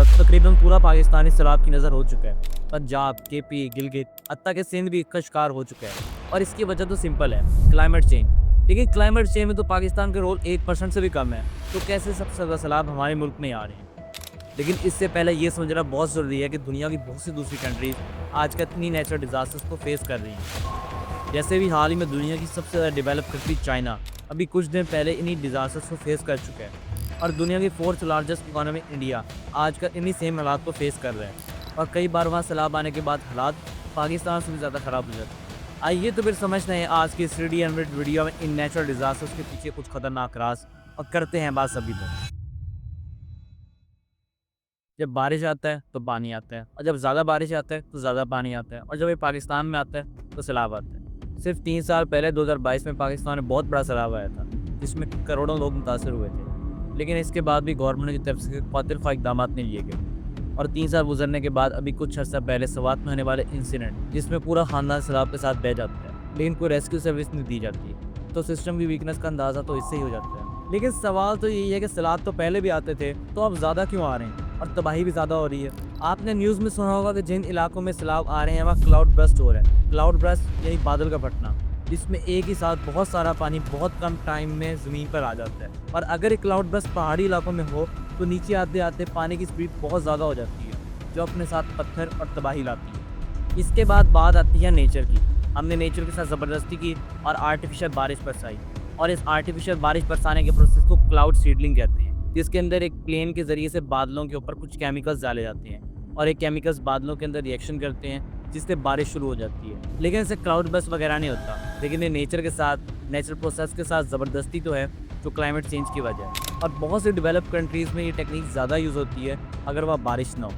वक्त तकरीबन पूरा पाकिस्तानी सैलाब की नज़र हो चुका है। पंजाब, केपी, गिलगित, हत्ता के सिंध भी इसका शिकार हो चुका है और इसकी वजह तो सिंपल है, क्लाइमेट चेंज। लेकिन क्लाइमेट चेंज में तो पाकिस्तान का रोल 1% से भी कम है, तो कैसे सबसे ज़्यादा सैलाब हमारे मुल्क में आ रहे हैं। लेकिन इससे पहले ये समझना बहुत ज़रूरी है कि दुनिया की बहुत सी दूसरी कंट्रीज़ आजकल इतनी नेचुरल डिज़ास्टर्स को फेस कर रही हैं। जैसे भी हाल ही में दुनिया की सबसे ज़्यादा डेवलप कंट्री चाइना अभी कुछ दिन पहले इन्हीं डिज़ास्टर्स को फेस कर चुका है और दुनिया की 4th लार्जेस्ट इकोनॉमी इंडिया आजकल इन्हीं सेम हालात को फेस कर रहे हैं और कई बार वहाँ सैलाब आने के बाद हालात पाकिस्तान से भी ज़्यादा ख़राब हो जाते हैं। आइए तो फिर समझते हैं आज की 3D अनरिड वीडियो में इन नेचुरल डिज़ास्टर्स के पीछे कुछ खतरनाक राज और करते हैं बात सभी पर। जब बारिश आता है तो पानी आता है और जब ज़्यादा बारिश आता है तो ज़्यादा पानी आता है और जब ये पाकिस्तान में आता है तो सैलाब आता है। सिर्फ 3 साल पहले 2022 में पाकिस्तान में बहुत बड़ा सैलाब आया था जिसमें करोड़ों लोग मुतासर हुए थे, लेकिन इसके बाद भी गवर्नमेंट की तरफ से कातिल खा इकदाम नहीं लिए गए और 3 साल गुजरने के बाद अभी कुछ अर्सा पहले सवात में होने वाले इंसिडेंट जिसमें पूरा खानदान सैलाब के साथ बह जाता है लेकिन कोई रेस्क्यू सर्विस नहीं दी जाती, तो सिस्टम की वीकनेस का अंदाज़ा तो इससे ही हो जाता है। लेकिन सवाल तो यही है कि सैलाब तो पहले भी आते थे तो अब ज़्यादा क्यों आ रहे हैं और तबाही भी ज़्यादा हो रही है। आपने न्यूज़ में सुना होगा कि जिन इलाकों में सैलाब आ रहे हैं वहाँ क्लाउड बर्स्ट हो रहा है। क्लाउड बर्स्ट यानी बादल का फटना, जिसमें एक ही साथ बहुत सारा पानी बहुत कम टाइम में ज़मीन पर आ जाता है और अगर एक क्लाउड बर्स्ट पहाड़ी इलाकों में हो तो नीचे आते आते पानी की स्पीड बहुत ज़्यादा हो जाती है जो अपने साथ पत्थर और तबाही लाती है। इसके बाद बात आती है नेचर की। हमने नेचर के साथ ज़बरदस्ती की और आर्टिफिशियल बारिश बरसाई और इस आर्टिफिशियल बारिश बरसाने के प्रोसेस को क्लाउड सीडलिंग कहते हैं, जिसके अंदर एक प्लेन के ज़रिए से बादलों के ऊपर कुछ केमिकल्स डाले जाते हैं और एक केमिकल्स बादलों के अंदर रिएक्शन करते हैं जिससे बारिश शुरू हो जाती है। लेकिन इससे क्लाउड बर्स्ट वगैरह नहीं होता, लेकिन ये नेचर के साथ नेचुरल प्रोसेस के साथ ज़बरदस्ती तो है जो क्लाइमेट चेंज की वजह है। और बहुत से डेवलप कंट्रीज़ में ये टेक्निक ज़्यादा यूज़ होती है अगर वहाँ बारिश ना हो,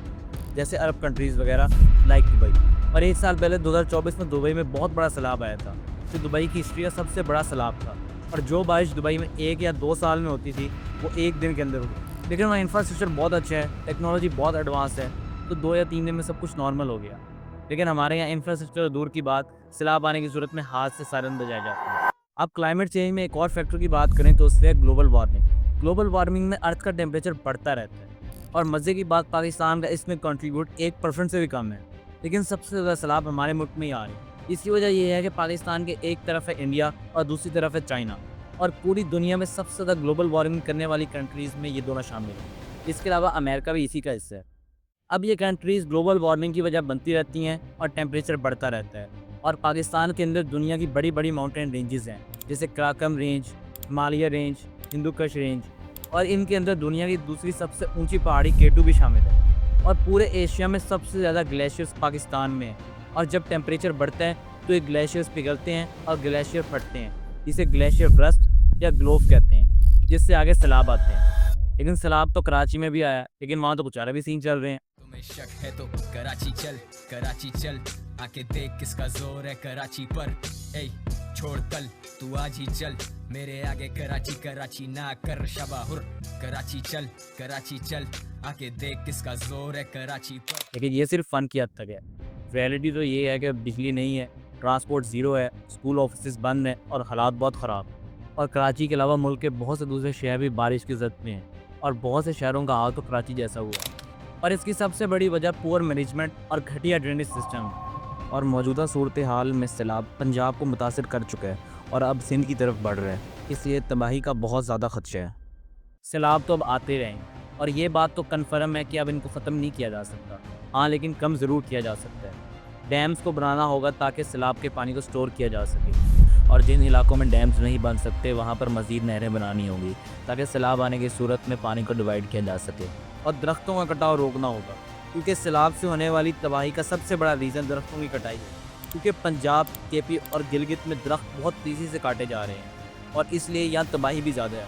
जैसे अरब कंट्रीज़ वगैरह लाइक दुबई। और 1 साल पहले 2024 में दुबई में बहुत बड़ा सैलाब आया था जो दुबई की हिस्ट्री का सबसे बड़ा सैलाब था और जो बारिश दुबई में 1 या 2 साल में होती थी वो 1 दिन के अंदर हुई। लेकिन वहाँ इंफ्रास्ट्रक्चर बहुत अच्छा है, टेक्नोलॉजी बहुत एडवांस है, तो 2 या 3 दिन में सब कुछ नॉर्मल हो गया। लेकिन हमारे यहाँ इंफ्रास्ट्रक्चर दूर की बात, सैलाब आने की सूरत में हाथ से सायरन बजाए जाते हैं। अब क्लाइमेट चेंज में एक और फैक्टर की बात करें तो उससे है ग्लोबल वार्मिंग। ग्लोबल वार्मिंग में अर्थ का टेम्परेचर बढ़ता रहता है और मज़े की बात पाकिस्तान का इसमें कंट्रीब्यूट 1% से भी कम है, लेकिन सबसे ज़्यादा सैलाब हमारे मुल्क में ही आ रही है। इसकी वजह यह है कि पाकिस्तान के एक तरफ है इंडिया और दूसरी तरफ है चाइना और पूरी दुनिया में सबसे ज़्यादा ग्लोबल वार्मिंग करने वाली कंट्रीज़ में ये दोनों शामिल हैं। इसके अलावा अमेरिका भी इसी का हिस्सा है। अब ये कंट्रीज़ ग्लोबल वार्मिंग की वजह बनती रहती हैं और टेम्परेचर बढ़ता रहता है और पाकिस्तान के अंदर दुनिया की बड़ी बड़ी माउंटेन रेंजेस हैं जैसे कराकम range, Himalaya range, Hindu Kush range और इनके अंदर दुनिया की दूसरी सबसे ऊंची पहाड़ी केटू भी शामिल है और पूरे एशिया में सबसे ज़्यादा ग्लेशियर्स पाकिस्तान में है और जब टेम्परेचर बढ़ता है तो ये ग्लेशियर्स पिघलते हैं और ग्लेशियर फटते हैं, जिसे ग्लेशियर बर्स्ट या ग्लोव कहते हैं, जिससे आगे सैलाब आते हैं। लेकिन सैलाब तो कराची में भी आया, लेकिन वहाँ तो कुछ और भी सीन चल रहे हैं। तुम्हें शक है तो कराची चल आके देख किसका जोर है कराची पर। ए छोड़ कल तू आज ही चल मेरे आगे कराची ना कर शबाहुर। कराची चल आके देख किसका जोर है कराची पर। लेकिन ये सिर्फ फ़न की हद तक है। रियलिटी तो ये है कि बिजली नहीं है, ट्रांसपोर्ट ज़ीरो है, स्कूल ऑफिस बंद हैं और हालात बहुत ख़राब। और कराची के अलावा मुल्क के बहुत से दूसरे शहर भी बारिश की ज़द में हैं और बहुत से शहरों का हाल तो कराची जैसा हुआ है। और इसकी सबसे बड़ी वजह पुअर मैनेजमेंट और घटिया ड्रेनेज सिस्टम है। और मौजूदा सूरत हाल में सैलाब पंजाब को मुतासर कर चुका है और अब सिंध की तरफ बढ़ रहा है, इसलिए तबाही का बहुत ज़्यादा खदशा है। सैलाब तो अब आते रहें और ये बात तो कन्फर्म है कि अब इनको ख़त्म नहीं किया जा सकता। हाँ, लेकिन कम ज़रूर किया जा सकता है। डैम्स को बनाना होगा ताकि सैलाब के पानी को स्टोर किया जा सके और जिन इलाकों में डैम्स नहीं बन सकते वहाँ पर मज़ीद नहरें बनानी होंगी ताकि सैलाब आने की सूरत में पानी को डिवाइड किया जा सके। और दरख्तों का कटाव रोकना होगा क्योंकि सैलाब से होने वाली तबाही का सबसे बड़ा रीज़न दरख्तों की कटाई है, क्योंकि पंजाब, केपी और गिलगित में दरख्त बहुत तेज़ी से काटे जा रहे हैं और इसलिए यहाँ तबाही भी ज़्यादा है।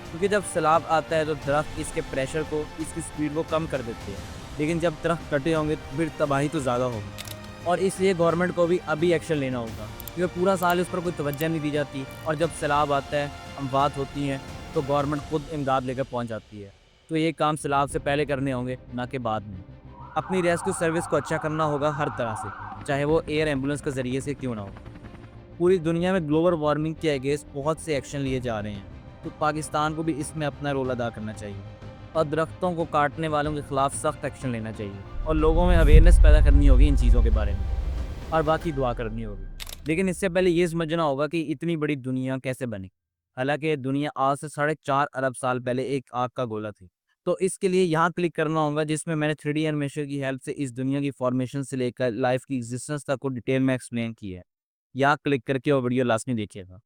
क्योंकि जब सैलाब आता है तो दरख्त इसके प्रेशर को, इसकी स्पीड को कम कर देते हैं, लेकिन जब दरख्त कटे होंगे तो फिर तबाही तो ज़्यादा होगी और इसलिए गवर्नमेंट को भी अभी एक्शन लेना होगा क्योंकि पूरा साल उस पर कोई तवज्जो नहीं दी जाती और जब सैलाब आता है, अमवात होती हैं, तो गवर्नमेंट खुद इमदाद लेकर पहुँच जाती है। तो ये काम सैलाब से पहले करने होंगे, ना कि बाद में। अपनी रेस्क्यू सर्विस को अच्छा करना होगा हर तरह से, चाहे वो एयर एम्बुलेंस के ज़रिए से क्यों ना हो। पूरी दुनिया में ग्लोबल वार्मिंग के अगेंस्ट बहुत से एक्शन लिए जा रहे हैं, तो पाकिस्तान को भी इसमें अपना रोल अदा करना चाहिए। और दरख्तों को काटने वालों के खिलाफ सख्त एक्शन लेना चाहिए और लोगों में अवेयरनेस पैदा करनी होगी इन चीज़ों के बारे में और बाकी दुआ करनी होगी। लेकिन इससे पहले ये समझना होगा कि इतनी बड़ी दुनिया कैसे बनी। हालांकि ये दुनिया आज से 4.5 अरब साल पहले एक आग का गोला थी। तो इसके लिए यहाँ क्लिक करना होगा जिसमें मैंने 3D एनिमेशन की हेल्प से इस दुनिया की फॉर्मेशन से लेकर लाइफ की एग्जिस्टेंस तक को डिटेल में एक्सप्लेन की है। यहाँ क्लिक करके वो वीडियो लास्ट में देखिएगा।